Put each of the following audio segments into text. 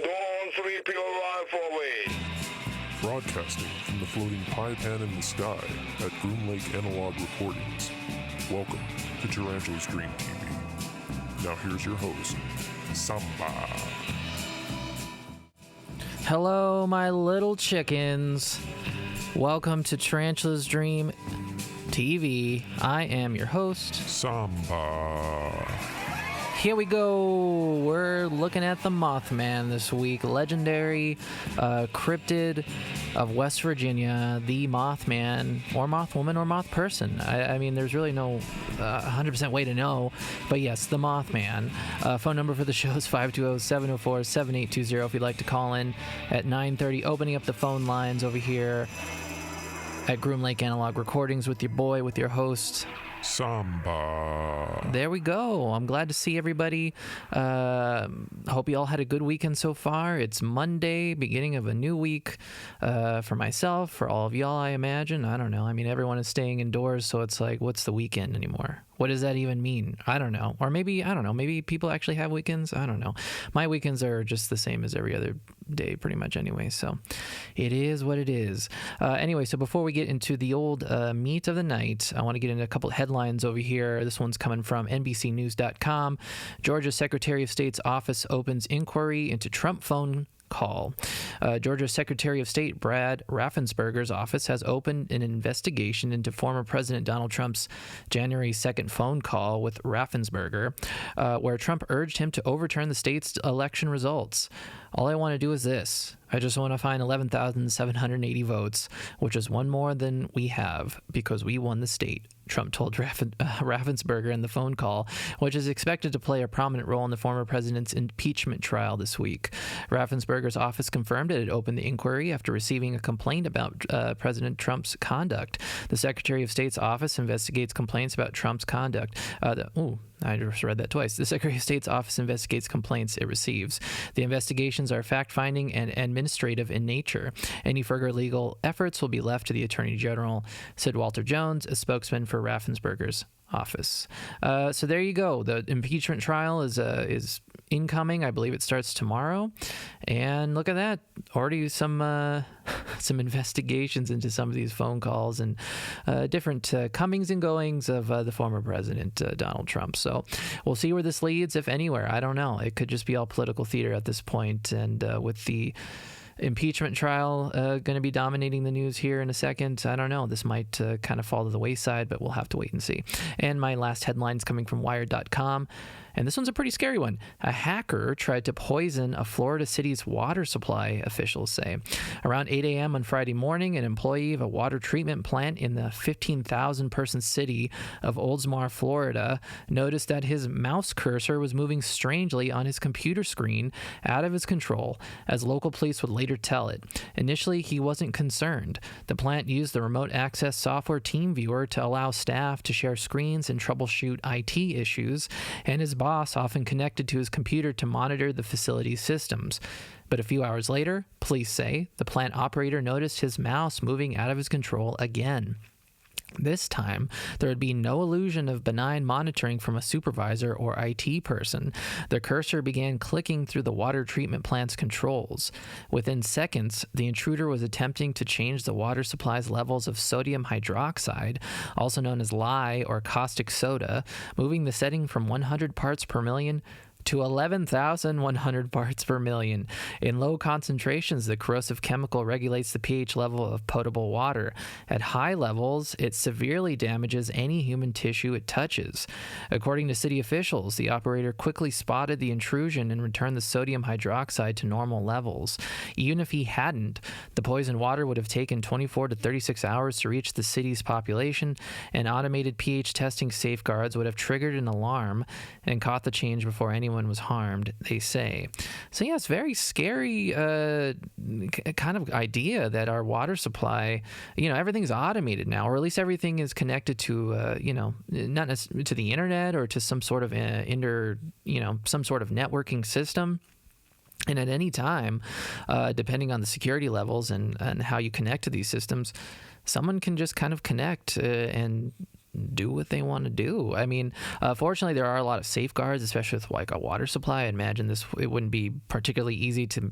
Dawn 3 rifle away. Broadcasting from the floating pie pan in the sky at Groom Lake Analog Recordings. Welcome to Tarantula's Dream TV. Now here's your host, Samba. Hello, my little chickens. Welcome to Tarantula's Dream TV. I am your host, Samba. Here we go. We're looking at the Mothman this week. Legendary cryptid of West Virginia, the Mothman, or Mothwoman, or Moth person. I mean, there's really no 100% way to know. But yes, the Mothman. Phone number for the show is 520-704-7820 if you'd like to call in at 9:30. Opening up the phone lines over here at Groom Lake Analog Recordings with your boy, with your host, Samba. There we go. I'm glad to see everybody. Hope you all had a good weekend so far. It's Monday, beginning of a new week for myself, for all of y'all, I imagine. I don't know. I mean, everyone is staying indoors, so it's like, what's the weekend anymore? What does that even mean? I don't know. Or maybe, I don't know. Maybe people actually have weekends. I don't know. My weekends are just the same as every other day, pretty much anyway. So it is what it is. Anyway, so before we get into the old meat of the night, I want to get into a couple of headlines over here. This one's coming from NBCnews.com. Georgia Secretary of State's office opens inquiry into Trump phone call. Georgia Secretary of State Brad Raffensperger's office has opened an investigation into former President Donald Trump's January 2nd phone call with Raffensperger, where Trump urged him to overturn the state's election results. All I want to do is this. I just want to find 11,780 votes, which is one more than we have because we won the state, Trump told Raffensperger in the phone call, which is expected to play a prominent role in the former president's impeachment trial this week. Raffensperger's office confirmed it had opened the inquiry after receiving a complaint about President Trump's conduct. The Secretary of State's office investigates complaints about Trump's conduct. I just read that twice. The Secretary of State's office investigates complaints it receives. The investigations are fact-finding and administrative in nature. Any further legal efforts will be left to the Attorney General, said Walter Jones, a spokesman for Raffensperger's office. So there you go. The impeachment trial is incoming. I believe it starts tomorrow. And look at that. Already some investigations into some of these phone calls and different comings and goings of the former president, Donald Trump. So we'll see where this leads, if anywhere. I don't know. It could just be all political theater at this point. And with the impeachment trial going to be dominating the news here in a second, I don't know. This might kind of fall to the wayside, but we'll have to wait and see. And my last headline is coming from Wired.com. And this one's a pretty scary one. A hacker tried to poison a Florida city's water supply, officials say. Around 8 a.m. on Friday morning, an employee of a water treatment plant in the 15,000-person city of Oldsmar, Florida, noticed that his mouse cursor was moving strangely on his computer screen out of his control, as local police would later tell it. Initially, he wasn't concerned. The plant used the remote access software TeamViewer to allow staff to share screens and troubleshoot IT issues, and his boss often connected to his computer to monitor the facility's systems. But a few hours later, police say, the plant operator noticed his mouse moving out of his control again. This time, there would be no illusion of benign monitoring from a supervisor or IT person. The cursor began clicking through the water treatment plant's controls. Within seconds, the intruder was attempting to change the water supply's levels of sodium hydroxide, also known as lye or caustic soda, moving the setting from 100 parts per million to 11,100 parts per million. In low concentrations, the corrosive chemical regulates the pH level of potable water. At high levels, it severely damages any human tissue it touches. According to city officials, the operator quickly spotted the intrusion and returned the sodium hydroxide to normal levels. Even if he hadn't, the poisoned water would have taken 24 to 36 hours to reach the city's population, and automated pH testing safeguards would have triggered an alarm and caught the change before anyone was harmed, they say. So yeah, it's very scary kind of idea that our water supply, everything's automated now, or at least everything is connected to, not necessarily to the internet or to some sort of some sort of networking system. And at any time, depending on the security levels and how you connect to these systems, someone can just kind of connect and do what they want to do. I mean, fortunately, there are a lot of safeguards, especially with like a water supply. I imagine it wouldn't be particularly easy to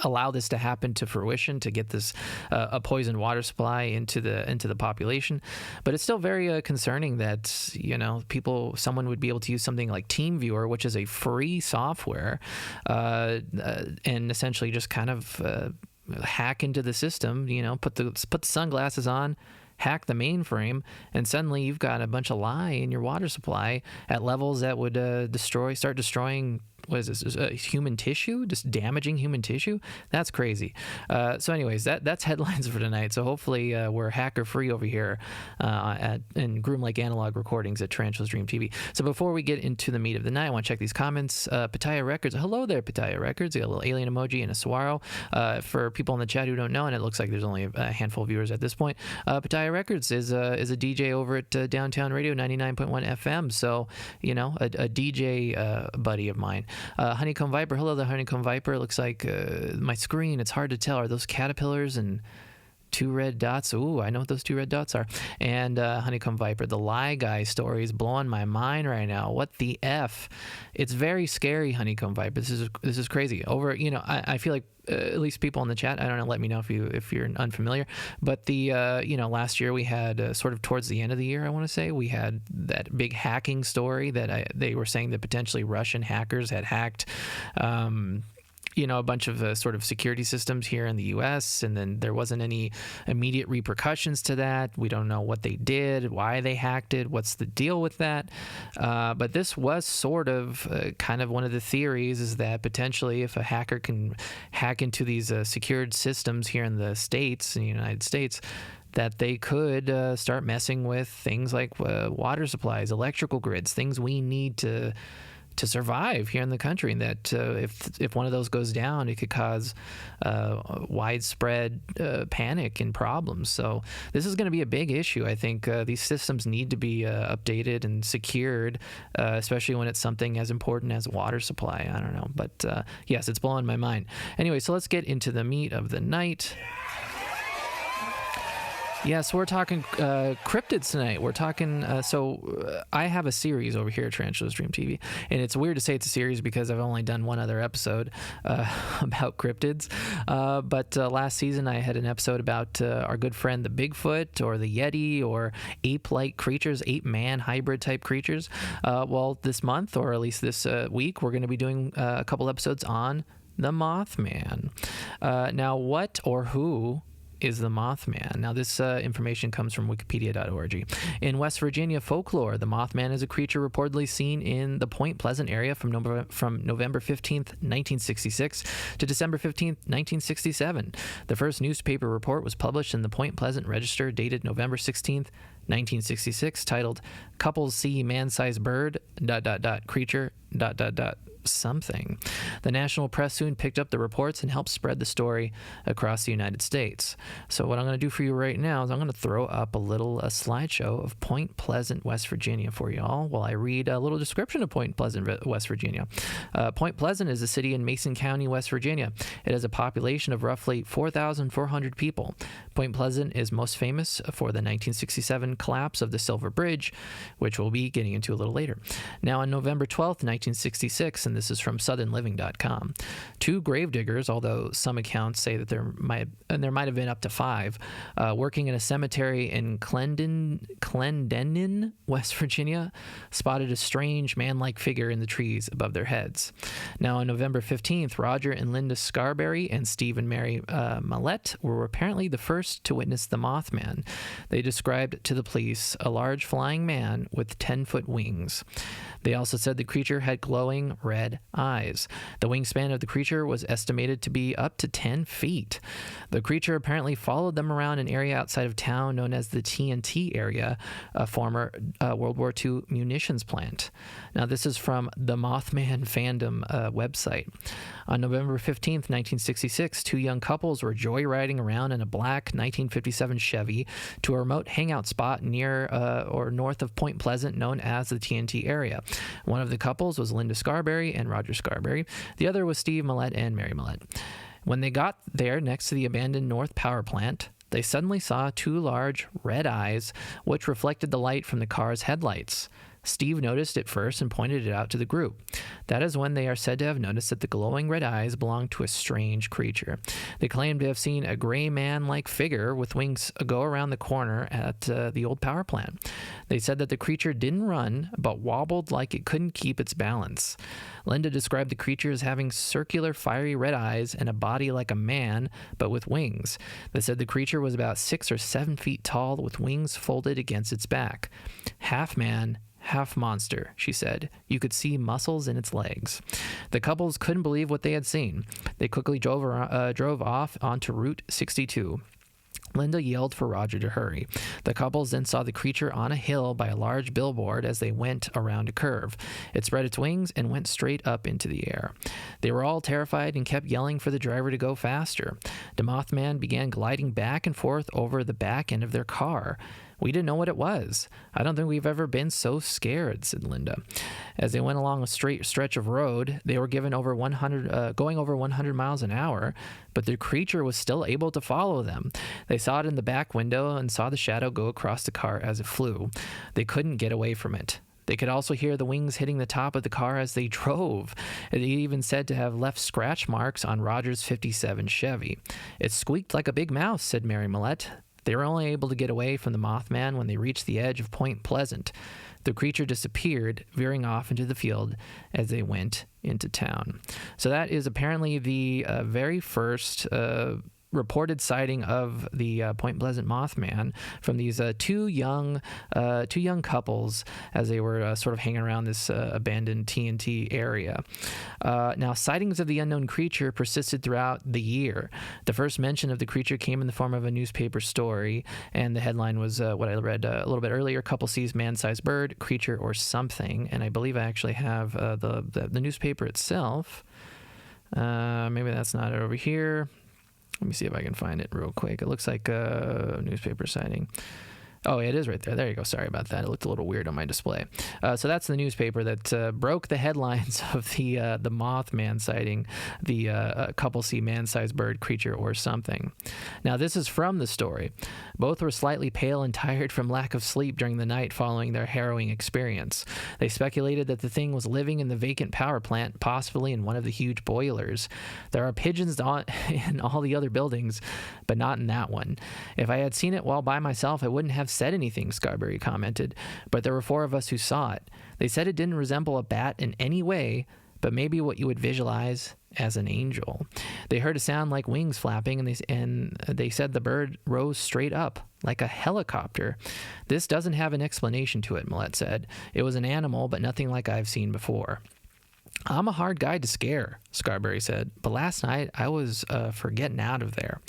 allow this to happen to fruition, to get this a poisoned water supply into the population. But it's still very concerning that someone would be able to use something like TeamViewer, which is a free software, and essentially just kind of hack into the system. Put the sunglasses on, hack the mainframe, and suddenly you've got a bunch of lye in your water supply at levels that would start destroying, what is this, human tissue, just damaging human tissue. That's crazy. So anyways, that's headlines for tonight. So hopefully we're hacker free over here in Groom Lake Analog Recordings at Tarantula's Dream TV. So before we get into the meat of the night, I want to check these comments. Pitaya Records, hello there, Pitaya Records. You got a little alien emoji and a saguaro. For people in the chat who don't know, and it looks like there's only a handful of viewers at this point, Pitaya Records is a DJ over at Downtown Radio 99.1 FM. So a DJ buddy of mine. Honeycomb Viper, hello there, Honeycomb Viper. It looks like my screen, it's hard to tell. Are those caterpillars and two red dots? Ooh, I know what those two red dots are. And Honeycomb Viper, the lie guy story is blowing my mind right now. What the F? It's very scary, Honeycomb Viper. This is crazy. I feel like at least people in the chat, I don't know, let me know if you're unfamiliar. But the last year we had sort of towards the end of the year, I want to say, we had that big hacking story that they were saying that potentially Russian hackers had hacked a bunch of sort of security systems here in the U.S., and then there wasn't any immediate repercussions to that. We don't know what they did, why they hacked it, what's the deal with that. But this was sort of kind of one of the theories, is that potentially if a hacker can hack into these secured systems here in the United States, that they could start messing with things like water supplies, electrical grids, things we need to survive here in the country, and that if one of those goes down, it could cause widespread panic and problems. So this is going to be a big issue. I think these systems need to be updated and secured, especially when it's something as important as water supply. I don't know, but yes, it's blowing my mind. Anyway, so let's get into the meat of the night. Yeah, so we're talking cryptids tonight. We're talking, I have a series over here at Tarantula's Dream TV, and it's weird to say it's a series because I've only done one other episode about cryptids. But last season I had an episode about our good friend the Bigfoot or the Yeti or ape-like creatures, ape-man hybrid type creatures. Well, this month, or at least this week, we're going to be doing a couple episodes on the Mothman. Now, what or who is the Mothman? Now, this information comes from wikipedia.org. In West Virginia folklore, the Mothman is a creature reportedly seen in the Point Pleasant area from November 15th, 1966 to December 15th, 1967. The first newspaper report was published in the Point Pleasant Register dated November 16th, 1966, titled "Couples See Man-Sized Bird, ... creature, ... something." The national press soon picked up the reports and helped spread the story across the United States. So what I'm going to do for you right now is I'm going to throw up a slideshow of Point Pleasant, West Virginia for y'all while I read a little description of Point Pleasant, West Virginia. Point Pleasant is a city in Mason County, West Virginia. It has a population of roughly 4,400 people. Point Pleasant is most famous for the 1967 collapse of the Silver Bridge, which we'll be getting into a little later. Now, on November 12th, 1966, and this is from southernliving.com, 2 gravediggers, although some accounts say that there might have been up to 5, working in a cemetery in Clendenin, West Virginia, spotted a strange man-like figure in the trees above their heads. Now, on November 15th, Roger and Linda Scarberry and Steve and Mary Mallette were apparently the first to witness the Mothman. They described to the police a large flying man with 10-foot wings. They also said the creature had glowing red eyes. The wingspan of the creature was estimated to be up to 10 feet. The creature apparently followed them around an area outside of town known as the TNT area, a former World War II munitions plant. Now, this is from the Mothman fandom website. On November 15th, 1966, 2 young couples were joyriding around in a black 1957 Chevy to a remote hangout spot near or north of Point Pleasant known as the TNT area. One of the couples was Linda Scarberry and Roger Scarberry. The other was Steve Mallette and Mary Mallette. When they got there next to the abandoned North Power Plant, they suddenly saw two large red eyes, which reflected the light from the car's headlights. Steve noticed it first and pointed it out to the group. That is when they are said to have noticed that the glowing red eyes belonged to a strange creature. They claimed to have seen a gray man-like figure with wings go around the corner at the old power plant. They said that the creature didn't run, but wobbled like it couldn't keep its balance. Linda described the creature as having circular, fiery red eyes and a body like a man, but with wings. They said the creature was about 6 or 7 feet tall with wings folded against its back. Half man, half monster, she said. You could see muscles in its legs. The couples couldn't believe what they had seen. They quickly drove off onto Route 62. Linda yelled for Roger to hurry. The couples then saw the creature on a hill by a large billboard as they went around a curve. It spread its wings and went straight up into the air. They were all terrified and kept yelling for the driver to go faster. The Mothman began gliding back and forth over the back end of their car. We didn't know what it was. I don't think we've ever been so scared, said Linda. As they went along a straight stretch of road, they were going over 100 miles an hour, but the creature was still able to follow them. They saw it in the back window and saw the shadow go across the car as it flew. They couldn't get away from it. They could also hear the wings hitting the top of the car as they drove. It even said to have left scratch marks on Roger's 57 Chevy. It squeaked like a big mouse, said Mary Millette. They were only able to get away from the Mothman when they reached the edge of Point Pleasant. The creature disappeared, veering off into the field as they went into town. So that is apparently the very first reported sighting of the Point Pleasant Mothman from these two young couples as they were sort of hanging around this abandoned TNT area. Now, sightings of the unknown creature persisted throughout the year. The first mention of the creature came in the form of a newspaper story, and the headline was what I read a little bit earlier: "Couple sees man-sized bird, creature, or something." And I believe I actually have the newspaper itself. Maybe that's not over here. Let me see if I can find it real quick. It looks like a newspaper sighting. Oh, it is right there. There you go. Sorry about that. It looked a little weird on my display. So that's the newspaper that broke the headlines of the Mothman sighting, the couple see man-sized bird, creature, or something. Now, this is from the story. Both were slightly pale and tired from lack of sleep during the night following their harrowing experience. They speculated that the thing was living in the vacant power plant, possibly in one of the huge boilers. There are pigeons in all the other buildings, but not in that one. If I had seen it while by myself, I wouldn't have said anything, Scarberry commented, but there were 4 of us who saw it. They said it didn't resemble a bat in any way, but maybe what you would visualize as an angel. They heard a sound like wings flapping, and they said the bird rose straight up, like a helicopter. This doesn't have an explanation to it, Millette said. It was an animal, but nothing like I've seen before. I'm a hard guy to scare, Scarberry said, but last night I was for getting out of there.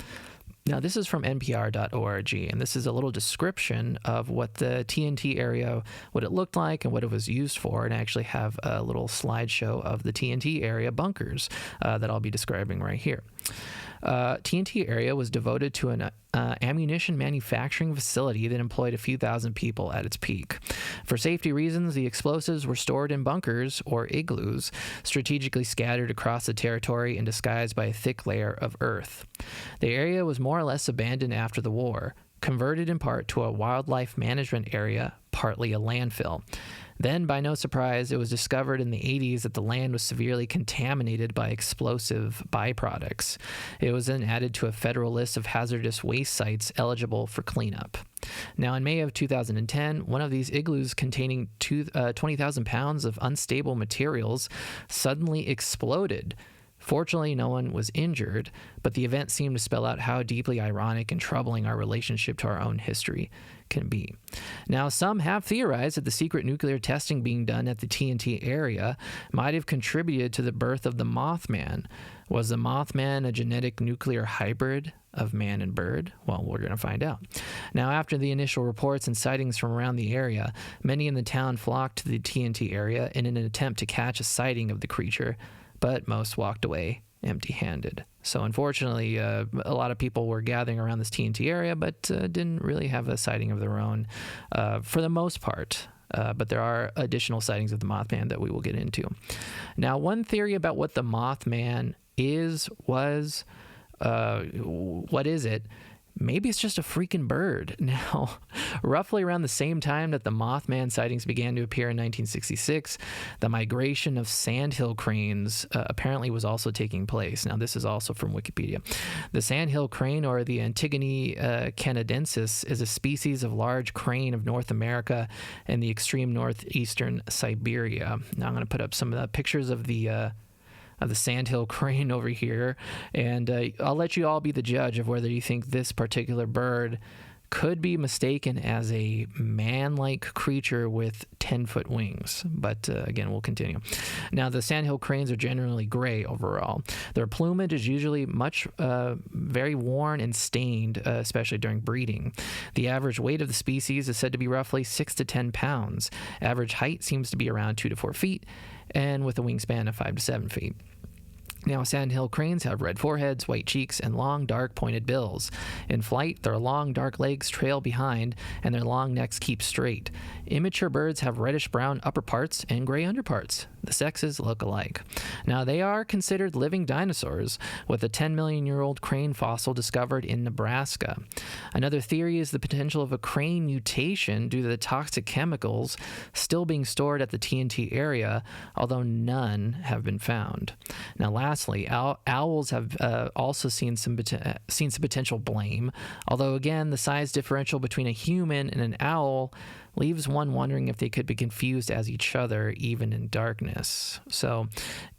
Now, this is from NPR.org, and this is a little description of what the TNT area, what it looked like and what it was used for, and I actually have a little slideshow of the TNT area bunkers that I'll be describing right here. TNT area was devoted to an ammunition manufacturing facility that employed a few thousand people at its peak. For safety reasons, the explosives were stored in bunkers or igloos, strategically scattered across the territory and disguised by a thick layer of earth. The area was more or less abandoned after the war, converted in part to a wildlife management area, partly a landfill. Then, by no surprise, it was discovered in the 80s that the land was severely contaminated by explosive byproducts. It was then added to a federal list of hazardous waste sites eligible for cleanup. Now, in May of 2010, one of these igloos containing 20,000 pounds of unstable materials suddenly exploded. Fortunately, no one was injured, but the event seemed to spell out how deeply ironic and troubling our relationship to our own history can be. Now, some have theorized that the secret nuclear testing being done at the TNT area might have contributed to the birth of the Mothman. Was the Mothman a genetic nuclear hybrid of man and bird? Well, we're going to find out. Now, after the initial reports and sightings from around the area, many in the town flocked to the TNT area in an attempt to catch a sighting of the creature, but most walked away empty-handed. So unfortunately, a lot of people were gathering around this TNT area, but didn't really have a sighting of their own for the most part. But there are additional sightings of the Mothman that we will get into. Now, one theory about what the Mothman what is it? maybe it's just a freaking bird. Now, roughly around the same time that the Mothman sightings began to appear in 1966, the migration of sandhill cranes apparently was also taking place. Now, this is also from Wikipedia. The sandhill crane, or the Antigone canadensis, is a species of large crane of North America and the extreme northeastern Siberia. Now, I'm going to put up some of the pictures of the sandhill crane over here, and I'll let you all be the judge of whether you think this particular bird could be mistaken as a man-like creature with 10-foot wings. But again, we'll continue. Now, the sandhill cranes are generally gray overall. Their plumage is usually very worn and stained, especially during breeding. The average weight of the species is said to be roughly 6 to 10 pounds. Average height seems to be around 2 to 4 feet, and with a wingspan of 5 to 7 feet. Now, sandhill cranes have red foreheads, white cheeks, and long, dark, pointed bills. In flight, their long, dark legs trail behind, and their long necks keep straight. Immature birds have reddish-brown upper parts and gray underparts. The sexes look alike. Now, they are considered living dinosaurs, with a 10-million-year-old crane fossil discovered in Nebraska. Another theory is the potential of a crane mutation due to the toxic chemicals still being stored at the TNT area, although none have been found. Now, lastly, owls have also seen some potential blame, although again, the size differential between a human and an owl leaves one wondering if they could be confused as each other, even in darkness. So,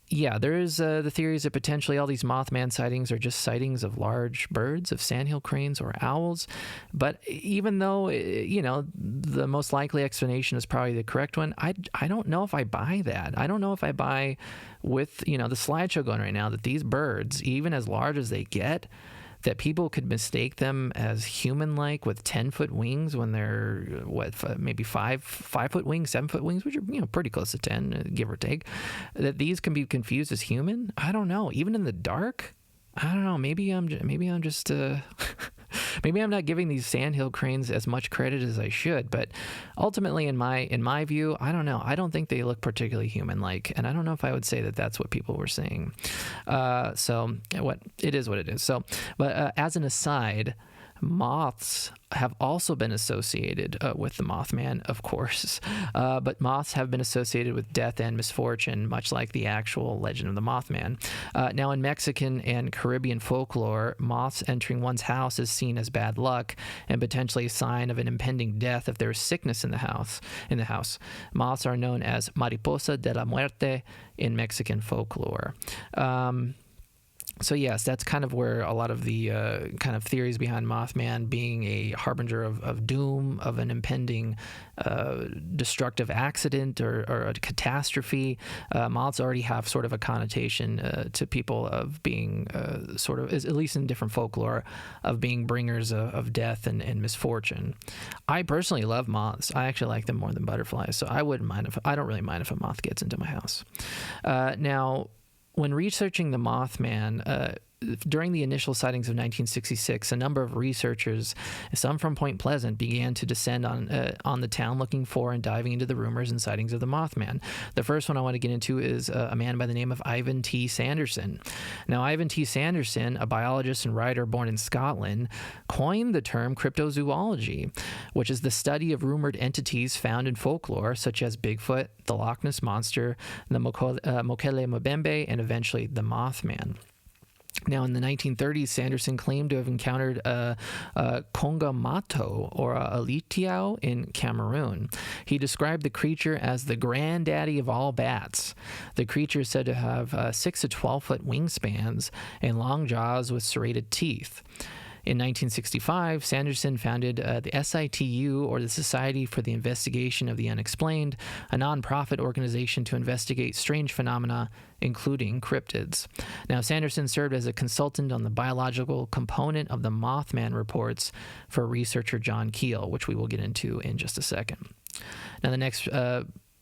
yeah, there is the theories that potentially all these Mothman sightings are just sightings of large birds, of sandhill cranes or owls. But even though, the most likely explanation is probably the correct one, I don't know if I buy that. I don't know if I buy with, the slideshow going right now that these birds, even as large as they get, that people could mistake them as human-like with 10-foot wings when they're, maybe 5-foot wings, 7-foot wings, which are, pretty close to 10, give or take, that these can be confused as human? I don't know. Even in the dark? I don't know. Maybe I'm just maybe I'm not giving these sandhill cranes as much credit as I should, but ultimately in my view, I don't know. I don't think they look particularly human-like, and I don't know if I would say that that's what people were saying. So it is what it is. So, but as an aside, moths have also been associated with the Mothman, of course, but moths have been associated with death and misfortune, much like the actual legend of the Mothman. Now, in Mexican and Caribbean folklore, moths entering one's house is seen as bad luck and potentially a sign of an impending death if there is sickness in the house. Moths are known as mariposa de la muerte in Mexican folklore. So yes, that's kind of where a lot of the kind of theories behind Mothman being a harbinger of doom, of an impending destructive accident or a catastrophe. Moths already have sort of a connotation to people of being sort of, at least in different folklore, of being bringers of death and misfortune. I personally love moths. I actually like them more than butterflies, so I don't really mind if a moth gets into my house. Now, when researching the Mothman, during the initial sightings of 1966, a number of researchers, some from Point Pleasant, began to descend on the town looking for and diving into the rumors and sightings of the Mothman. The first one I want to get into is a man by the name of Ivan T. Sanderson. Now, Ivan T. Sanderson, a biologist and writer born in Scotland, coined the term cryptozoology, which is the study of rumored entities found in folklore, such as Bigfoot, the Loch Ness Monster, the Mokele Mbembe, and eventually the Mothman. Now, in the 1930s, Sanderson claimed to have encountered a Kongamato, or a Litiao, in Cameroon. He described the creature as the granddaddy of all bats. The creature is said to have 6 to 12-foot wingspans and long jaws with serrated teeth. In 1965, Sanderson founded the SITU, or the Society for the Investigation of the Unexplained, a nonprofit organization to investigate strange phenomena, including cryptids. Now, Sanderson served as a consultant on the biological component of the Mothman reports for researcher John Keel, which we will get into in just a second. Now, the next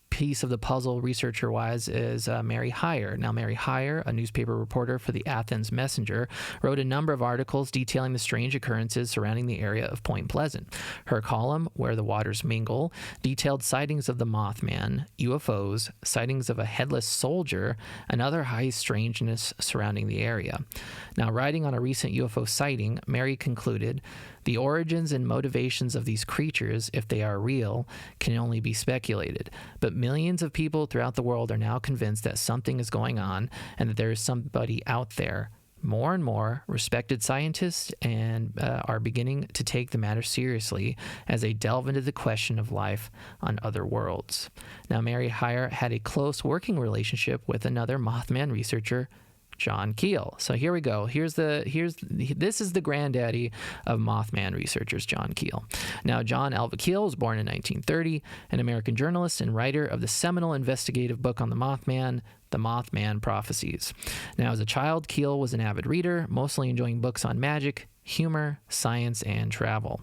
piece of the puzzle researcher-wise is Mary Hyre. Now, Mary Hyre, a newspaper reporter for the Athens Messenger, wrote a number of articles detailing the strange occurrences surrounding the area of Point Pleasant. Her column, Where the Waters Mingle, detailed sightings of the Mothman, UFOs, sightings of a headless soldier, and other high strangeness surrounding the area. Now, writing on a recent UFO sighting, Mary concluded, the origins and motivations of these creatures, if they are real, can only be speculated. But millions of people throughout the world are now convinced that something is going on and that there is somebody out there. More and more respected scientists are beginning to take the matter seriously as they delve into the question of life on other worlds. Now, Mary Hyre had a close working relationship with another Mothman researcher, John Keel. So here we go. This is the granddaddy of Mothman researchers, John Keel. Now, John Alva Keel was born in 1930, an American journalist and writer of the seminal investigative book on the Mothman Prophecies. Now, as a child, Keel was an avid reader, mostly enjoying books on magic, humor, science, and travel.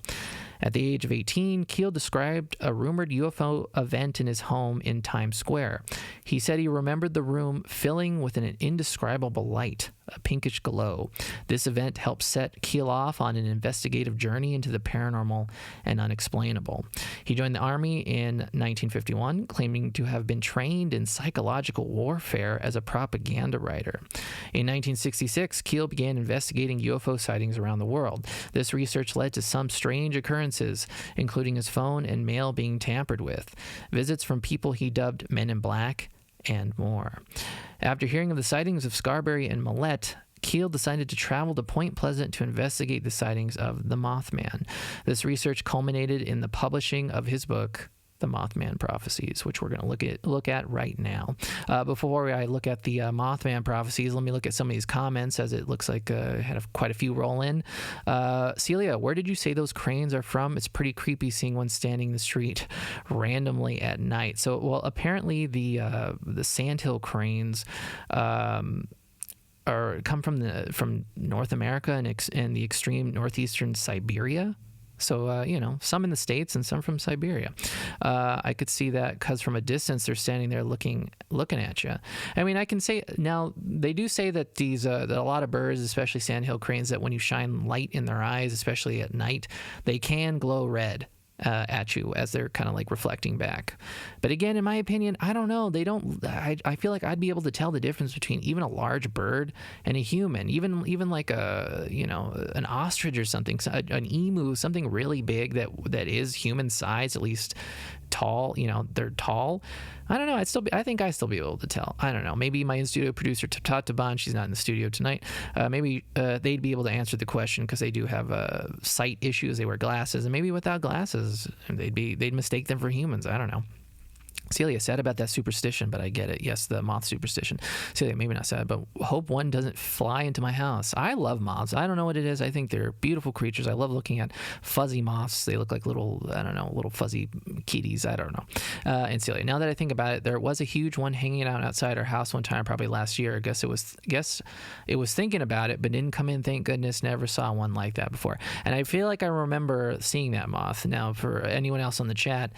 At the age of 18, Keel described a rumored UFO event in his home in Times Square. He said he remembered the room filling with an indescribable light, a pinkish glow. This event helped set Keel off on an investigative journey into the paranormal and unexplainable. He joined the Army in 1951, claiming to have been trained in psychological warfare as a propaganda writer. In 1966, Keel began investigating UFO sightings around the world. This research led to some strange occurrences, including his phone and mail being tampered with, visits from people he dubbed Men in Black, and more. After hearing of the sightings of Scarberry and Millette, Keel decided to travel to Point Pleasant to investigate the sightings of the Mothman. This research culminated in the publishing of his book, The Mothman Prophecies, which we're going to look at right now. Before I look at the Mothman Prophecies, let me look at some of these comments, as it looks like I had quite a few roll in. Celia, where did you say those cranes are from? It's pretty creepy seeing one standing in the street randomly at night. So, well, apparently the sandhill cranes come from North America and the extreme northeastern Siberia. So, some in the States and some from Siberia. I could see that because from a distance, they're standing there looking at you. I mean, I can say now, they do say that that a lot of birds, especially sandhill cranes, that when you shine light in their eyes, especially at night, they can glow red at you as they're kind of like reflecting back. But again, in my opinion, I don't know. I feel like I'd be able to tell the difference between even a large bird and a human, even like an ostrich or something, an emu, something really big that is human size, at least tall. They're tall. I don't know. I think I still be able to tell. I don't know. Maybe my in-studio producer, Taban, she's not in the studio tonight. Maybe they'd be able to answer the question because they do have sight issues. They wear glasses, and maybe without glasses, they'd mistake them for humans. I don't know. Celia, sad about that superstition, but I get it. Yes, the moth superstition. Celia, maybe not sad, but hope one doesn't fly into my house. I love moths. I don't know what it is. I think they're beautiful creatures. I love looking at fuzzy moths. They look like little fuzzy kitties. I don't know. And Celia, now that I think about it, there was a huge one hanging out outside our house one time, probably last year. I guess it was thinking about it, but didn't come in. Thank goodness, never saw one like that before. And I feel like I remember seeing that moth. Now, for anyone else on the chat,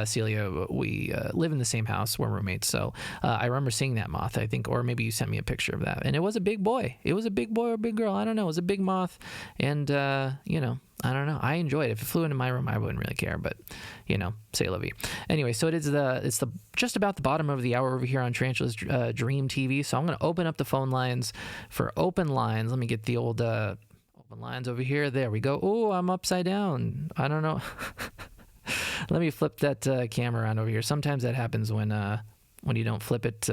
Celia, we live in the same house. We're roommates. So I remember seeing that moth, I think, or maybe you sent me a picture of that. And it was a big boy. It was a big boy or a big girl. I don't know. It was a big moth. And, I don't know. I enjoyed it. If it flew into my room, I wouldn't really care, but, say la vie. Anyway, so it's the just about the bottom of the hour over here on Tarantula's Dream TV. So I'm going to open up the phone lines for open lines. Let me get the old open lines over here. There we go. Oh, I'm upside down. I don't know. Let me flip that camera around over here. Sometimes that happens when you don't flip it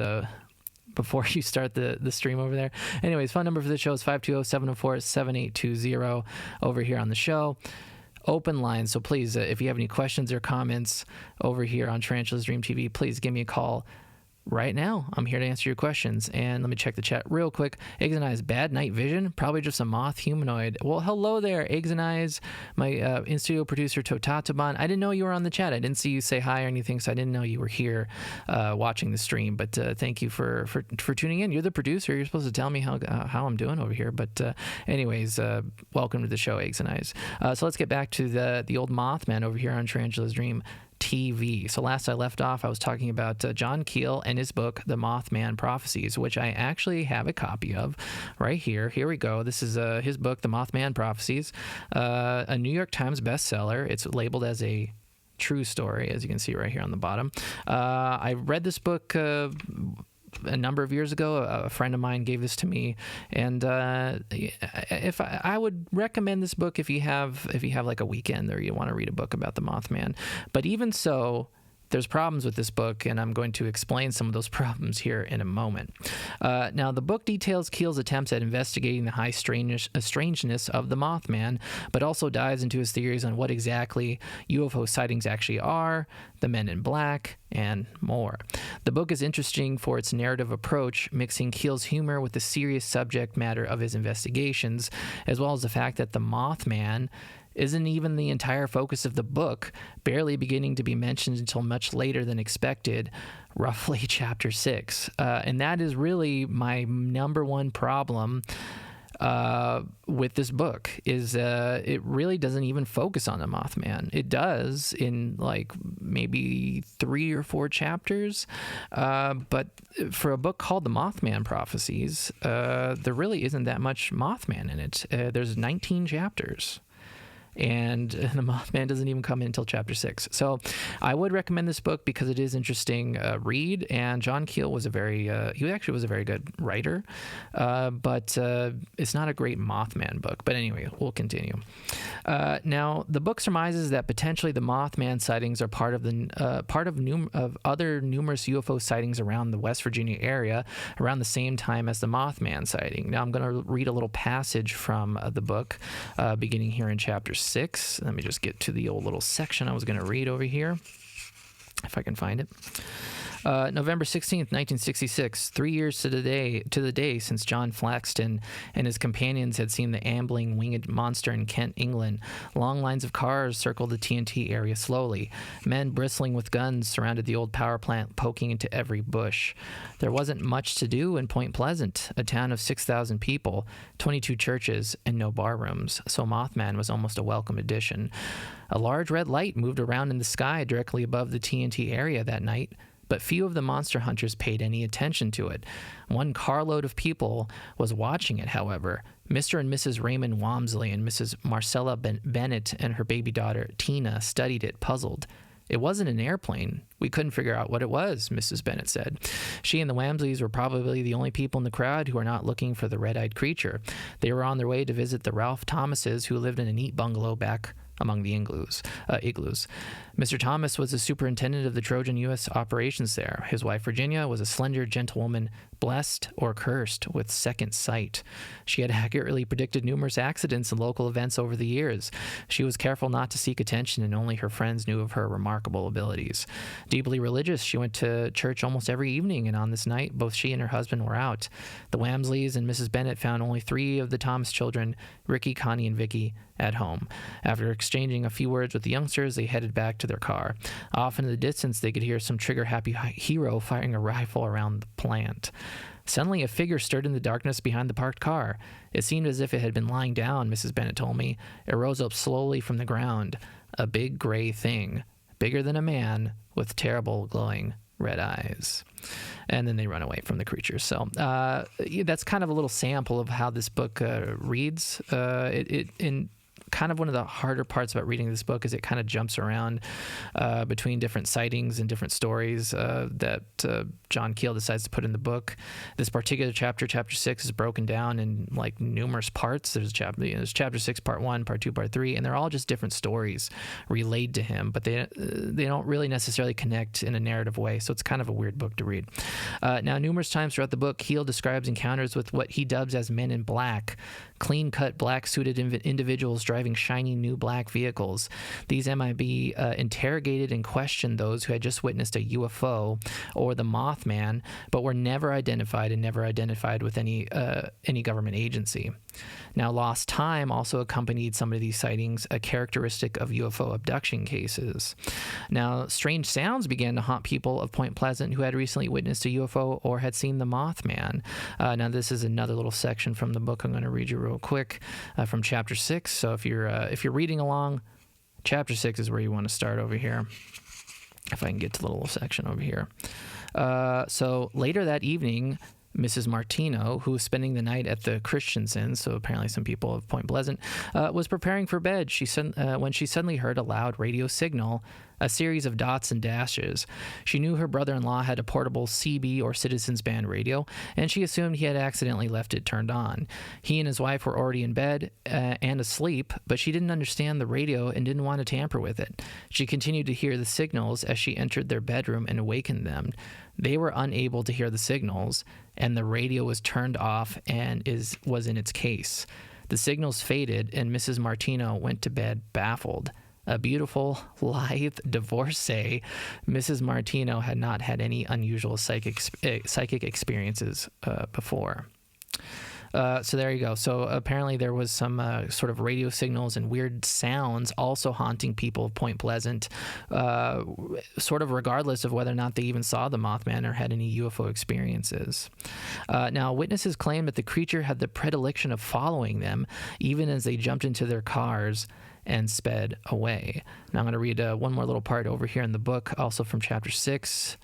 before you start the stream over there. Anyways, phone number for the show is 520-704-7820 over here on the show. Open line. So please, if you have any questions or comments over here on Tarantula's Dream TV, please give me a call right now. I'm here to answer your questions. And let me check the chat real quick. Eggs and Eyes, bad night vision? Probably just a moth humanoid. Well, hello there, Eggs and Eyes. My in-studio producer, Totataban. I didn't know you were on the chat. I didn't see you say hi or anything, so I didn't know you were here watching the stream. But thank you for tuning in. You're the producer. You're supposed to tell me how I'm doing over here. But anyways, welcome to the show, Eggs and Eyes. So let's get back to the old Mothman over here on Tarantula's Dream TDTV. So last I left off, I was talking about John Keel and his book, The Mothman Prophecies, which I actually have a copy of right here. Here we go. This is his book, The Mothman Prophecies, a New York Times bestseller. It's labeled as a true story, as you can see right here on the bottom. I read this book a number of years ago. A friend of mine gave this to me, and if I would recommend this book if you have like a weekend or you want to read a book about the Mothman. But even so, there's problems with this book, and I'm going to explain some of those problems here in a moment. Now, the book details Keel's attempts at investigating the high strangeness of the Mothman, but also dives into his theories on what exactly UFO sightings actually are, the Men in Black, and more. The book is interesting for its narrative approach, mixing Keel's humor with the serious subject matter of his investigations, as well as the fact that the Mothman isn't even the entire focus of the book, barely beginning to be mentioned until much later than expected, roughly chapter 6. And that is really my number one problem with this book, is it really doesn't even focus on the Mothman. It does in like maybe 3 or 4 chapters, but for a book called The Mothman Prophecies, there really isn't that much Mothman in it. There's 19 chapters. And the Mothman doesn't even come in until chapter 6. So I would recommend this book because it is interesting read. And John Keel was he actually was a very good writer, but it's not a great Mothman book. But anyway, we'll continue. Now, the book surmises that potentially the Mothman sightings are part of other numerous UFO sightings around the West Virginia area around the same time as the Mothman sighting. Now, I'm going to read a little passage from the book, beginning here in chapter 6. Let me just get to the old little section I was going to read over here, if I can find it. November 16th, 1966, 3 years to the day since John Flaxton and his companions had seen the ambling winged monster in Kent, England. Long lines of cars circled the TNT area slowly. Men bristling with guns surrounded the old power plant, poking into every bush. There wasn't much to do in Point Pleasant, a town of 6,000 people, 22 churches, and no bar rooms, so Mothman was almost a welcome addition. A large red light moved around in the sky directly above the TNT area that night, but few of the monster hunters paid any attention to it. One carload of people was watching it, however. Mr. and Mrs. Raymond Walmsley and Mrs. Marcella Bennett and her baby daughter, Tina, studied it, puzzled. It wasn't an airplane. We couldn't figure out what it was, Mrs. Bennett said. She and the Walmsleys were probably the only people in the crowd who were not looking for the red-eyed creature. They were on their way to visit the Ralph Thomases, who lived in a neat bungalow back among the igloos. Mr. Thomas was the superintendent of the Trojan U.S. operations there. His wife, Virginia, was a slender gentlewoman, blessed or cursed with second sight. She had accurately predicted numerous accidents and local events over the years. She was careful not to seek attention, and only her friends knew of her remarkable abilities. Deeply religious, she went to church almost every evening, and on this night, both she and her husband were out. The Walmsleys and Mrs. Bennett found only 3 of the Thomas children, Ricky, Connie, and Vicky, at home. After exchanging a few words with the youngsters, they headed back to their car. Off in the distance, they could hear some trigger-happy hero firing a rifle around the plant. Suddenly, a figure stirred in the darkness behind the parked car. It seemed as if it had been lying down, Mrs. Bennett told me. It rose up slowly from the ground. A big gray thing, bigger than a man, with terrible glowing red eyes. And then they run away from the creatures. So that's kind of a little sample of how this book reads. In kind of one of the harder parts about reading this book is it kind of jumps around between different sightings and different stories that John Keel decides to put in the book. This particular chapter 6, is broken down in like numerous parts. There's chapter 6, part 1, part 2, part 3, and they're all just different stories relayed to him, but they don't really necessarily connect in a narrative way, so it's kind of a weird book to read. Now, numerous times throughout the book, Keel describes encounters with what he dubs as men in black, clean-cut, black-suited individuals driving shiny new black vehicles. These MIB interrogated and questioned those who had just witnessed a UFO or the Mothman, but were never identified with any government agency. Now, lost time also accompanied some of these sightings, a characteristic of UFO abduction cases. Now, strange sounds began to haunt people of Point Pleasant who had recently witnessed a UFO or had seen the Mothman. Now, this is another little section from the book I'm going to read you real quick from chapter 6. So if you're reading along, chapter 6 is where you want to start over here. if I can get to the little section over here. So later that evening, Mrs. Martino, who was spending the night at the Christensen, so apparently some people of Point Pleasant, was preparing for bed when she suddenly heard a loud radio signal, a series of dots and dashes. She knew her brother-in-law had a portable CB or Citizens Band radio, and she assumed he had accidentally left it turned on. He and his wife were already in bed and asleep, but she didn't understand the radio and didn't want to tamper with it. She continued to hear the signals as she entered their bedroom and awakened them. They were unable to hear the signals, and the radio was turned off and was in its case. The signals faded, and Mrs. Martino went to bed baffled. A beautiful, lithe divorcee, Mrs. Martino had not had any unusual psychic experiences before. So there you go. So apparently there was some sort of radio signals and weird sounds also haunting people of Point Pleasant, sort of regardless of whether or not they even saw the Mothman or had any UFO experiences. Now, witnesses claim that the creature had the predilection of following them, even as they jumped into their cars and sped away. Now I'm going to read one more little part over here in the book, also from chapter 6.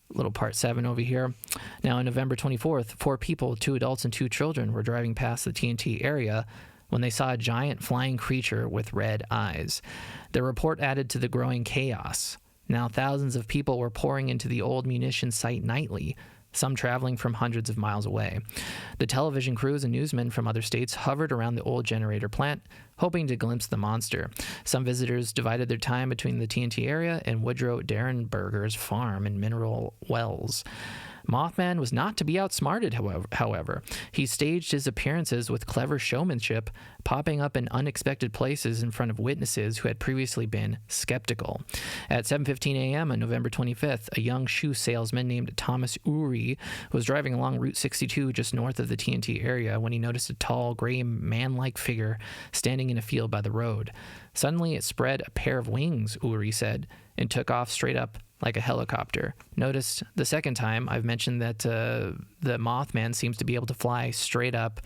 Little part 7 over here. Now, on November 24th, 4 people, 2 adults and 2 children, were driving past the TNT area when they saw a giant flying creature with red eyes. The report added to the growing chaos. Now, thousands of people were pouring into the old munition site nightly, some traveling from hundreds of miles away. The television crews and newsmen from other states hovered around the old generator plant, hoping to glimpse the monster. Some visitors divided their time between the TNT area and Woodrow Derenberger's farm in Mineral Wells. Mothman was not to be outsmarted, however. He staged his appearances with clever showmanship, popping up in unexpected places in front of witnesses who had previously been skeptical. At 7:15 a.m. on November 25th, a young shoe salesman named Thomas Uri was driving along Route 62 just north of the TNT area when he noticed a tall, gray, man-like figure standing in a field by the road. Suddenly, it spread a pair of wings, Uri said, and took off straight up like a helicopter. Notice the second time I've mentioned that the Mothman seems to be able to fly straight up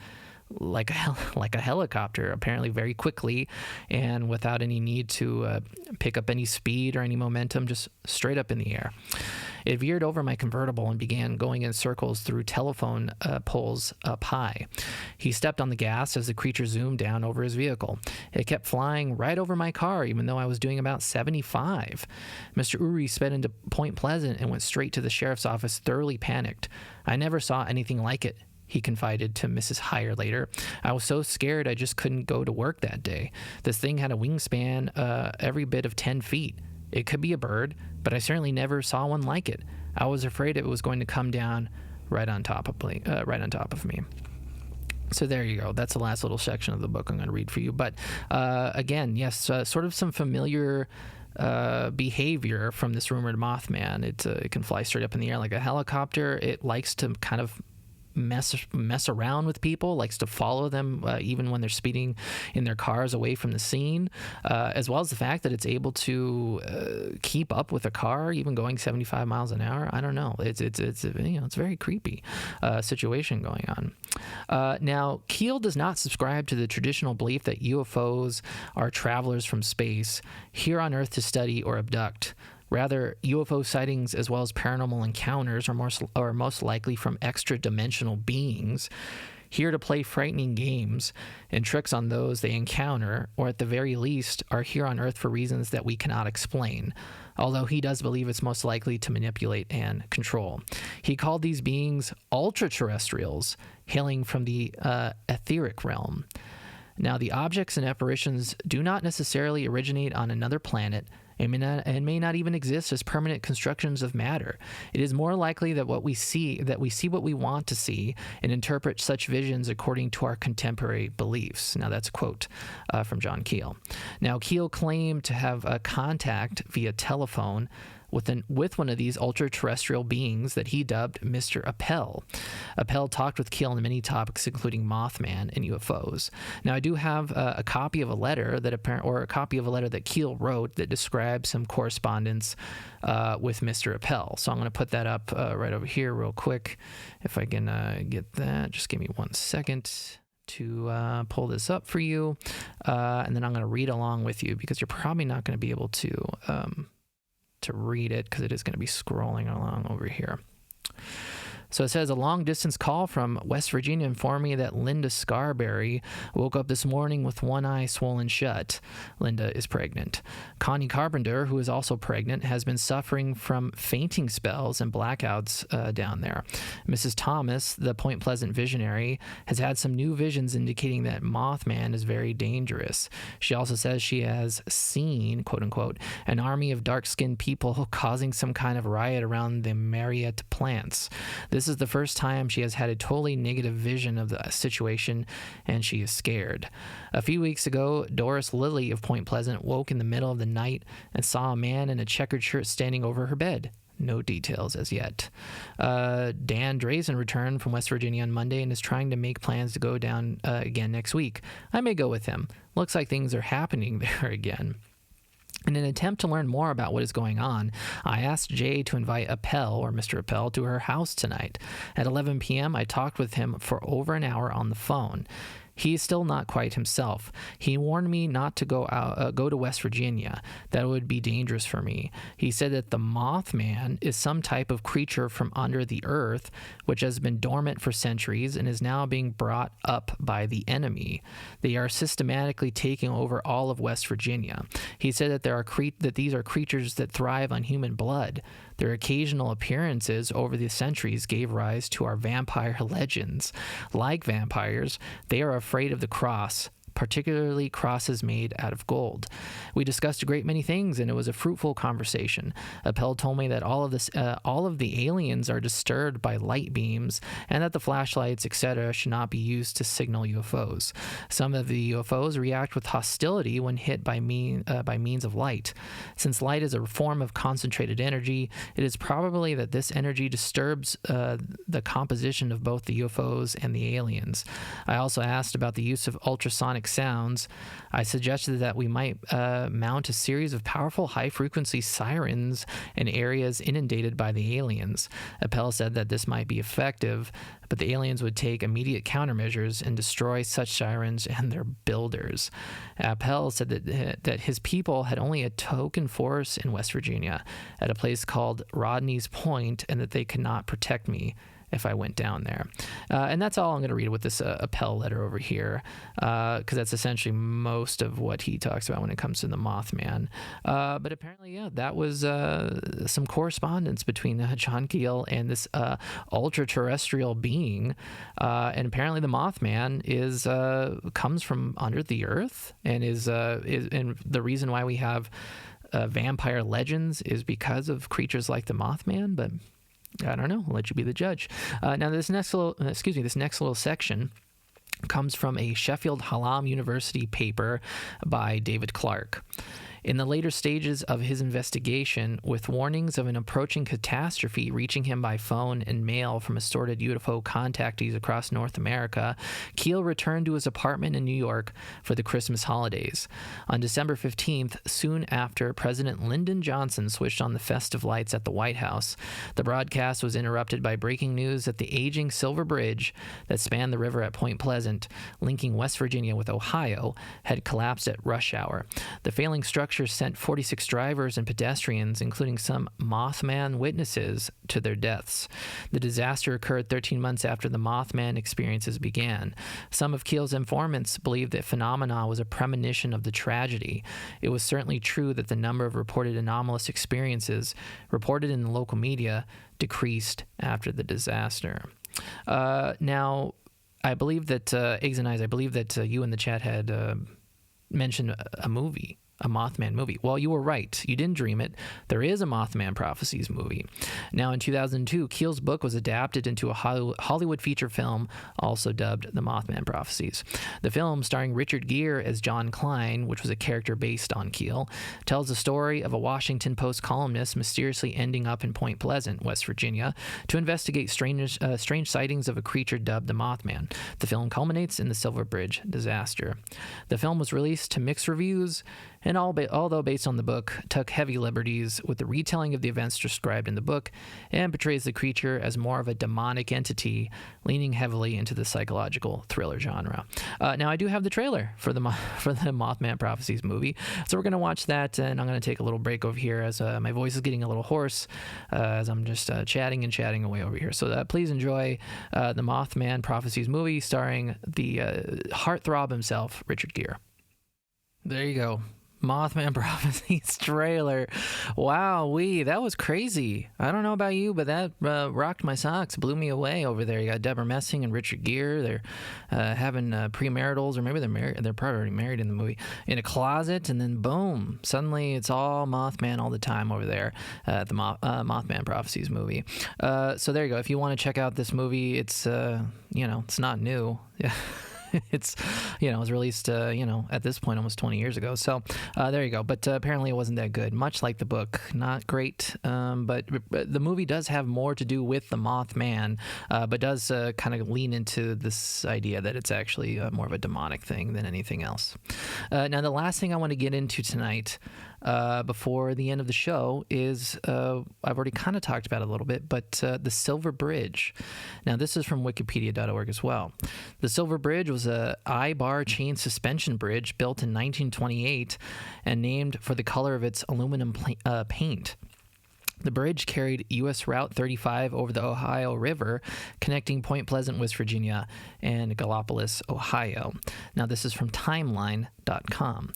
like a helicopter, apparently very quickly and without any need to pick up any speed or any momentum, just straight up in the air. It veered over my convertible and began going in circles through telephone poles up high. He stepped on the gas as the creature zoomed down over his vehicle. It kept flying right over my car, even though I was doing about 75. Mr. Uri sped into Point Pleasant and went straight to the sheriff's office, thoroughly panicked. I never saw anything like it, he confided to Mrs. Heyer later. I was so scared I just couldn't go to work that day. This thing had a wingspan every bit of 10 feet. It could be a bird, but I certainly never saw one like it. I was afraid it was going to come down right on top of me. So there you go. That's the last little section of the book I'm going to read for you. But again, yes, sort of some familiar behavior from this rumored Mothman. It can fly straight up in the air like a helicopter. It likes to kind of mess around with people, likes to follow them even when they're speeding in their cars away from the scene, as well as the fact that it's able to keep up with a car even going 75 miles an hour. I don't know. It's it's very creepy situation going on. Now, Keel does not subscribe to the traditional belief that UFOs are travelers from space here on Earth to study or abduct. Rather, UFO sightings as well as paranormal encounters are most likely from extra-dimensional beings here to play frightening games and tricks on those they encounter, or at the very least are here on Earth for reasons that we cannot explain, although he does believe it's most likely to manipulate and control. He called these beings ultra-terrestrials, hailing from the etheric realm. Now, the objects and apparitions do not necessarily originate on another planet, and may not even exist as permanent constructions of matter. It is more likely that we see what we want to see and interpret such visions according to our contemporary beliefs. Now, that's a quote from John Keel. Now, Keel claimed to have a contact via telephone with one of these ultra-terrestrial beings that he dubbed Mr. Appel. Appel talked with Keel on many topics, including Mothman and UFOs. Now, I do have a copy of a letter that Keel wrote that describes some correspondence with Mr. Appel. So I'm going to put that up right over here real quick. If I can get that, just give me 1 second to pull this up for you. And then I'm going to read along with you because you're probably not going to be able to to read it because it is going to be scrolling along over here. So it says, a long-distance call from West Virginia informed me that Linda Scarberry woke up this morning with one eye swollen shut. Linda is pregnant. Connie Carpenter, who is also pregnant, has been suffering from fainting spells and blackouts down there. Mrs. Thomas, the Point Pleasant visionary, has had some new visions indicating that Mothman is very dangerous. She also says she has seen, quote-unquote, an army of dark-skinned people causing some kind of riot around the Mariette plants. This is the first time she has had a totally negative vision of the situation, and she is scared. A few weeks ago, Doris Lilly of Point Pleasant woke in the middle of the night and saw a man in a checkered shirt standing over her bed. No details as yet. Dan Drazen returned from West Virginia on Monday and is trying to make plans to go down again next week. I may go with him. Looks like things are happening there again. In an attempt to learn more about what is going on, I asked Jay to invite Appel, or Mr. Appel, to her house tonight. At 11 p.m., I talked with him for over an hour on the phone. He is still not quite himself. He warned me not to go to West Virginia. That would be dangerous for me. He said that the Mothman is some type of creature from under the earth, which has been dormant for centuries and is now being brought up by the enemy. They are systematically taking over all of West Virginia. He said that that these are creatures that thrive on human blood. Their occasional appearances over the centuries gave rise to our vampire legends. Like vampires, they are afraid of the cross, particularly crosses made out of gold. We discussed a great many things, and it was a fruitful conversation. Appel told me that all of the aliens are disturbed by light beams, and that the flashlights, etc., should not be used to signal UFOs. Some of the UFOs react with hostility when hit by means of light. Since light is a form of concentrated energy, it is probably that this energy disturbs the composition of both the UFOs and the aliens. I also asked about the use of ultrasonic sounds. I suggested that we might mount a series of powerful high-frequency sirens in areas inundated by the aliens. Appel said that this might be effective, but the aliens would take immediate countermeasures and destroy such sirens and their builders. Appel said that his people had only a token force in West Virginia at a place called Rodney's Point, and that they could not protect me if I went down there. And that's all I'm going to read with this Appel letter over here, because that's essentially most of what he talks about when it comes to the Mothman. But apparently, yeah, that was some correspondence between John Keel and this ultra-terrestrial being. And apparently the Mothman comes from under the earth, and is and the reason why we have vampire legends is because of creatures like the Mothman, but I don't know. I'll let you be the judge. Now, this next little section comes from a Sheffield Hallam University paper by David Clark. In the later stages of his investigation, with warnings of an approaching catastrophe reaching him by phone and mail from assorted UFO contactees across North America, Keel returned to his apartment in New York for the Christmas holidays. On December 15th, soon after President Lyndon Johnson switched on the festive lights at the White House, the broadcast was interrupted by breaking news that the aging Silver Bridge that spanned the river at Point Pleasant, linking West Virginia with Ohio, had collapsed at rush hour. The failing structure sent 46 drivers and pedestrians, including some Mothman witnesses, to their deaths. The disaster occurred 13 months after the Mothman experiences began. Some of Keel's informants believed that phenomena was a premonition of the tragedy. It was certainly true that the number of reported anomalous experiences reported in the local media decreased after the disaster. Now, I believe that, Eggs and Eyes, I believe that you in the chat had mentioned a movie. A Mothman movie. Well, you were right. You didn't dream it. There is a Mothman Prophecies movie. Now, in 2002, Keel's book was adapted into a Hollywood feature film, also dubbed The Mothman Prophecies. The film, starring Richard Gere as John Klein, which was a character based on Keel, tells the story of a Washington Post columnist mysteriously ending up in Point Pleasant, West Virginia, to investigate strange sightings of a creature dubbed the Mothman. The film culminates in the Silver Bridge disaster. The film was released to mixed reviews, and although based on the book, took heavy liberties with the retelling of the events described in the book and portrays the creature as more of a demonic entity, leaning heavily into the psychological thriller genre. Now, I do have the trailer for the Mothman Prophecies movie, so we're going to watch that, and I'm going to take a little break over here as my voice is getting a little hoarse as I'm just chatting away over here. So please enjoy the Mothman Prophecies movie starring the heartthrob himself, Richard Gere. There you go. Mothman Prophecies trailer. Wow-wee, that was crazy. I don't know about you, but that rocked my socks, blew me away over there. You got Deborah Messing and Richard Gere. They're having premaritals, or maybe they're married. They're probably already married in the movie, in a closet, and then boom, suddenly it's all Mothman all the time over there at the Mothman Prophecies movie. So there you go. If you want to check out this movie, it's it's not new. Yeah. It's, it was released, at this point almost 20 years ago. So there you go. But apparently it wasn't that good, much like the book. Not great. But the movie does have more to do with the Mothman, but does kind of lean into this idea that it's actually more of a demonic thing than anything else. Now, the last thing I want to get into tonight before the end of the show is I've already kind of talked about it a little bit, but the Silver Bridge. Now, this is from wikipedia.org as well. The Silver Bridge was a I-bar chain suspension bridge built in 1928 and named for the color of its aluminum paint. The bridge carried U.S. Route 35 over the Ohio River, connecting Point Pleasant, West Virginia, and Gallipolis, Ohio. Now, this is from Timeline.com.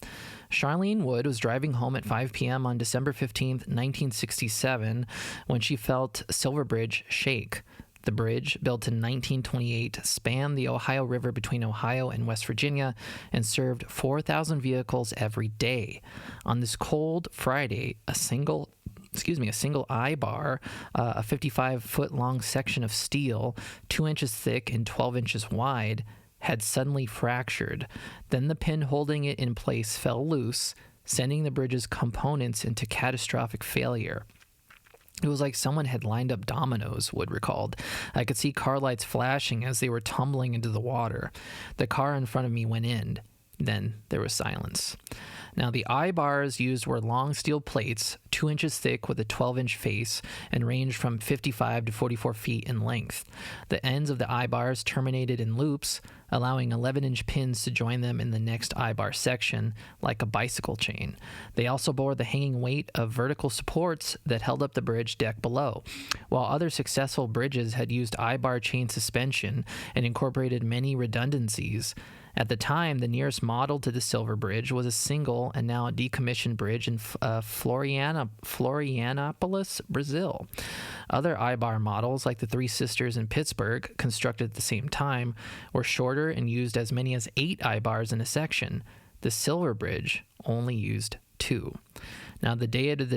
Charlene Wood was driving home at 5 p.m. on December 15th, 1967, when she felt Silver Bridge shake. The bridge, built in 1928, spanned the Ohio River between Ohio and West Virginia and served 4,000 vehicles every day. On this cold Friday, a single I-bar, a 55-foot-long section of steel, 2 inches thick and 12 inches wide, had suddenly fractured. Then the pin holding it in place fell loose, sending the bridge's components into catastrophic failure. It was like someone had lined up dominoes, Wood recalled. I could see car lights flashing as they were tumbling into the water. The car in front of me went in. Then there was silence. Now, the I-bars used were long steel plates, 2 inches thick with a 12-inch face, and ranged from 55 to 44 feet in length. The ends of the I-bars terminated in loops, allowing 11-inch pins to join them in the next I-bar section, like a bicycle chain. They also bore the hanging weight of vertical supports that held up the bridge deck below. While other successful bridges had used I-bar chain suspension and incorporated many redundancies, at the time, the nearest model to the Silver Bridge was a single and now decommissioned bridge in Florianopolis, Brazil. Other I-bar models, like the Three Sisters in Pittsburgh, constructed at the same time, were shorter and used as many as 8 I-bars in a section. The Silver Bridge only used 2. Now, the day of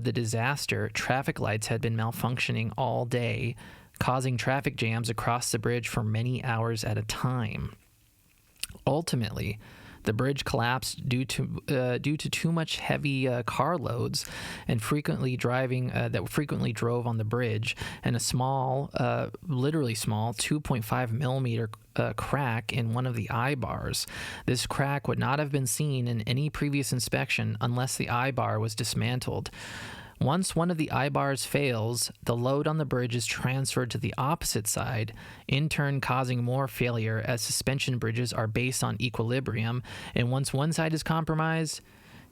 the disaster, traffic lights had been malfunctioning all day, causing traffic jams across the bridge for many hours at a time. Ultimately, the bridge collapsed due to too much heavy car loads and frequently drove on the bridge, and a small, literally small, 2.5 millimeter crack in one of the I-bars. This crack would not have been seen in any previous inspection unless the I-bar was dismantled. Once one of the I-bars fails, the load on the bridge is transferred to the opposite side, in turn causing more failure as suspension bridges are based on equilibrium, and once one side is compromised,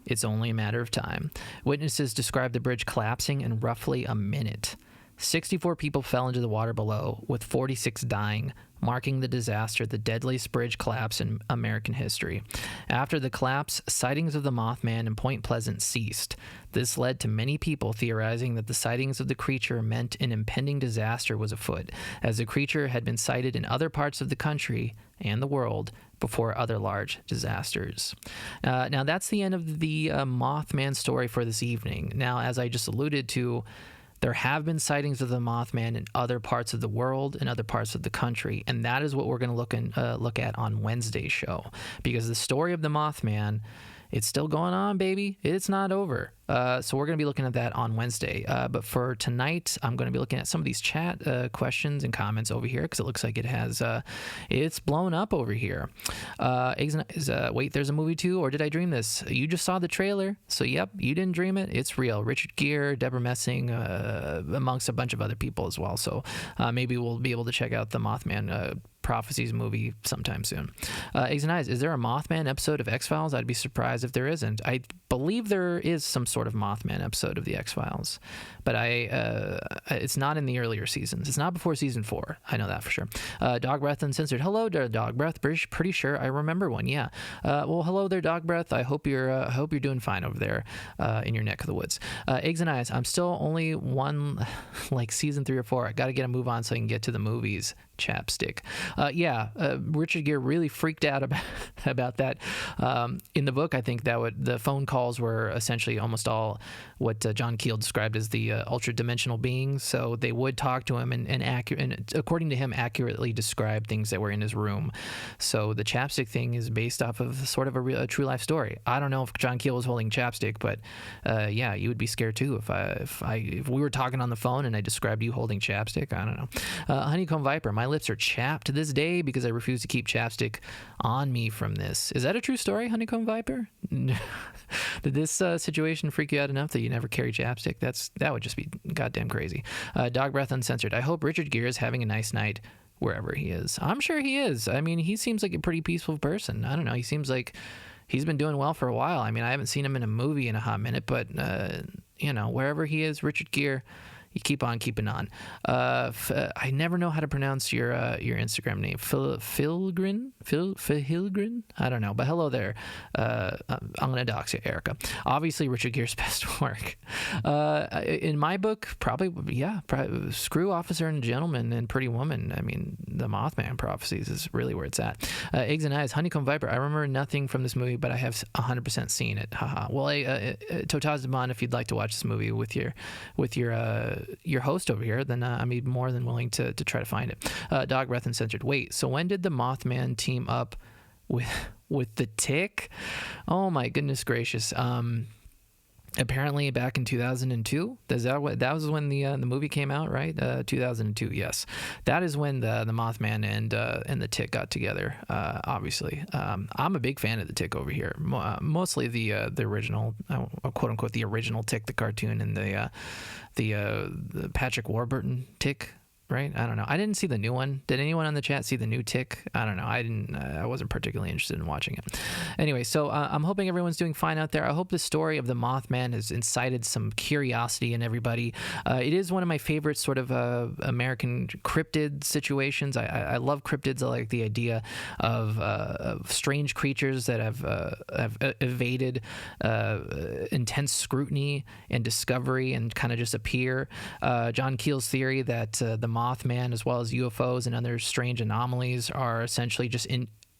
it's only a matter of time. Witnesses describe the bridge collapsing in roughly a minute. 64 people fell into the water below, with 46 dying, marking the disaster the deadliest bridge collapse in American history. After the collapse, sightings of the Mothman in Point Pleasant ceased. This led to many people theorizing that the sightings of the creature meant an impending disaster was afoot, as the creature had been sighted in other parts of the country and the world before other large disasters. Now, that's the end of the Mothman story for this evening. Now, as I just alluded to, there have been sightings of the Mothman in other parts of the world and other parts of the country, and that is what we're going to look at on Wednesday's show, because the story of the Mothman It's still going on, baby. It's not over. So we're going to be looking at that on Wednesday. But for tonight, I'm going to be looking at some of these chat questions and comments over here because it looks like it has, it's blown up over here. Wait, there's a movie too, or did I dream this? You just saw the trailer. So, yep, you didn't dream it. It's real. Richard Gere, Deborah Messing, amongst a bunch of other people as well. So maybe we'll be able to check out the Mothman Prophecies movie sometime soon. Eggs and Eyes, is there a Mothman episode of X-Files? I'd be surprised if there isn't. I believe there is some sort of Mothman episode of the X-Files, but it's not in the earlier seasons. It's not before season 4. I know that for sure. Dog Breath Uncensored. Hello there, Dog Breath. Pretty sure I remember one. Yeah. Well, hello there, Dog Breath. I hope you're doing fine over there in your neck of the woods. Eggs and Eyes. I'm still only one, like season 3 or 4. I got to get a move on so I can get to the movies. Chapstick. Richard Gere really freaked out about that. In the book, I think the phone calls were essentially almost all what John Keel described as the ultra-dimensional beings. So they would talk to him and according to him, accurately describe things that were in his room. So the chapstick thing is based off of sort of a true life story. I don't know if John Keel was holding chapstick, but you would be scared too if we were talking on the phone and I described you holding chapstick. I don't know. Honeycomb Viper. My lips are chapped to this day because I refuse to keep chapstick on me from this. Is that a true story, Honeycomb Viper? Did this situation freak you out enough that you never carry chapstick? That would just be goddamn crazy. Dog Breath Uncensored. I hope Richard Gere is having a nice night wherever he is. I'm sure he is. I mean, he seems like a pretty peaceful person. I don't know. He seems like he's been doing well for a while. I mean, I haven't seen him in a movie in a hot minute, but wherever he is, Richard Gere, you keep on keeping on. I never know how to pronounce your Instagram name. Philgrin? I don't know. But hello there. I'm going to dox you, Erica. Obviously, Richard Gere's best work. In my book, probably, screw Officer and Gentleman and Pretty Woman. I mean, the Mothman Prophecies is really where it's at. Eggs and Eyes, Honeycomb Viper. I remember nothing from this movie, but I have 100% seen it. Haha. Well, Totaz Daman, if you'd like to watch this movie with your host over here, then I'm more than willing to try to find it. Dog Breath Uncensored. Wait, so when did the Mothman team up with the Tick? Oh my goodness gracious. Apparently back in 2002. That was when the movie came out, right? 2002. Yes, that is when the Mothman and the Tick got together. Obviously, I'm a big fan of the Tick over here. Mostly the original, quote unquote, the original Tick, the cartoon, and the Patrick Warburton Tick. Right? I don't know. I didn't see the new one. Did anyone on the chat see the new Tick? I don't know. I wasn't particularly interested in watching it. Anyway, so I'm hoping everyone's doing fine out there. I hope the story of the Mothman has incited some curiosity in everybody. It is one of my favorite sort of American cryptid situations. I love cryptids. I like the idea of strange creatures that have evaded intense scrutiny and discovery and kind of just appear. John Keel's theory that the Mothman, as well as UFOs and other strange anomalies, are essentially just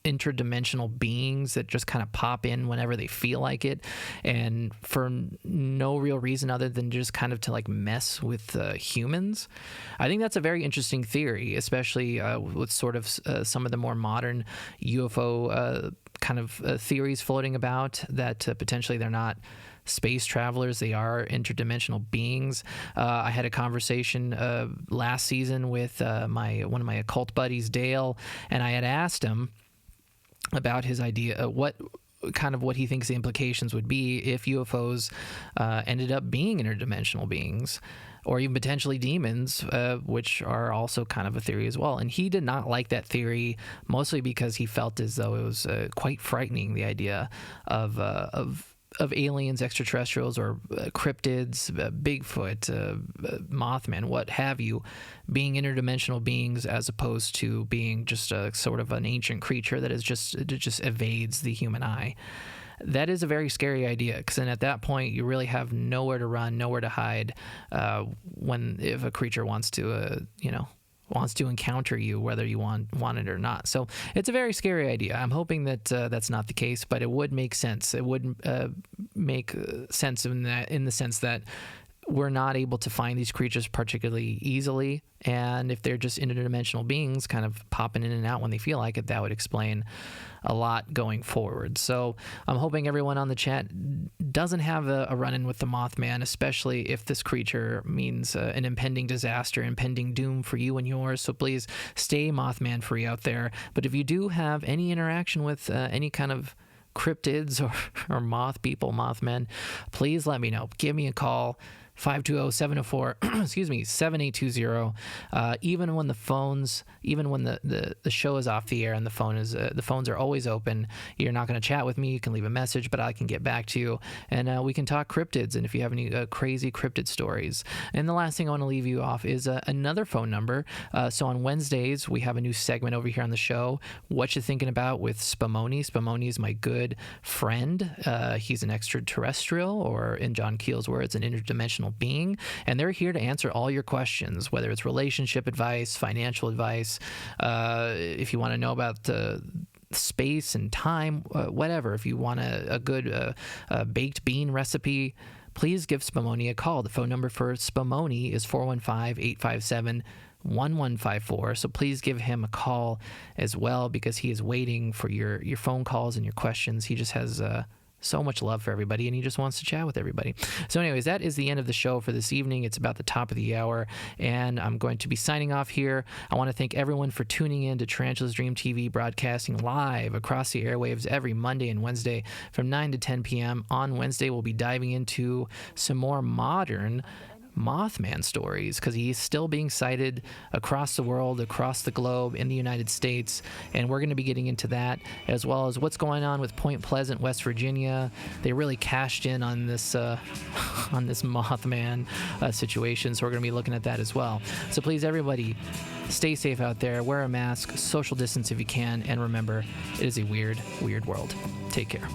interdimensional beings that just kind of pop in whenever they feel like it, and for no real reason other than just kind of to like mess with humans. I think that's a very interesting theory, especially with sort of some of the more modern UFO kind of theories floating about that potentially they're not space travelers, they are interdimensional beings. I had a conversation last season with one of my occult buddies, Dale, and I had asked him about his idea, what he thinks the implications would be if UFOs ended up being interdimensional beings, or even potentially demons, which are also kind of a theory as well. And he did not like that theory, mostly because he felt as though it was quite frightening, the idea of aliens, extraterrestrials, or cryptids, Bigfoot, Mothman, what have you, being interdimensional beings as opposed to being just a sort of an ancient creature that is just evades the human eye. That is a very scary idea, because then at that point you really have nowhere to run, nowhere to hide if a creature wants to encounter you, whether you want it or not. So it's a very scary idea. I'm hoping that that's not the case, but it would make sense. It would make sense in the sense that we're not able to find these creatures particularly easily. And if they're just interdimensional beings kind of popping in and out when they feel like it, that would explain a lot going forward. So I'm hoping everyone on the chat doesn't have a run-in with the Mothman, especially if this creature means an impending disaster, impending doom for you and yours. So please stay Mothman free out there. But if you do have any interaction with any kind of cryptids or moth people, Mothmen, please let me know. Give me a call. 520-704 even when the show is off the air and the phones are always open. You're not going to chat with me, you can leave a message, but I can get back to you, and we can talk cryptids, and if you have any crazy cryptid stories. And the last thing I want to leave you off is another phone number. So on Wednesdays we have a new segment over here on the show, What You Thinking About, with Spumoni. Spumoni is my good friend. He's an extraterrestrial, or in John Keel's words, an interdimensional being, and they're here to answer all your questions, whether it's relationship advice, financial advice, if you want to know about space and time, whatever. If you want a good baked bean recipe, please give Spumoni a call. The phone number for Spumoni is 415-857-1154. So please give him a call as well, because he is waiting for your phone calls and your questions. He just has so much love for everybody, and he just wants to chat with everybody. So anyways, that is the end of the show for this evening. It's about the top of the hour, and I'm going to be signing off here. I want to thank everyone for tuning in to Tarantula's Dream TV, broadcasting live across the airwaves every Monday and Wednesday from 9 to 10 p.m. On Wednesday, we'll be diving into some more modern Mothman stories, because he is still being sighted across the world, across the globe, in the United States, and we're going to be getting into that, as well as what's going on with Point Pleasant, West Virginia. They really cashed in on this on this Mothman situation, so we're going to be looking at that as well. So please, everybody, stay safe out there, wear a mask, social distance if you can, and remember, it is a weird, weird world. Take care.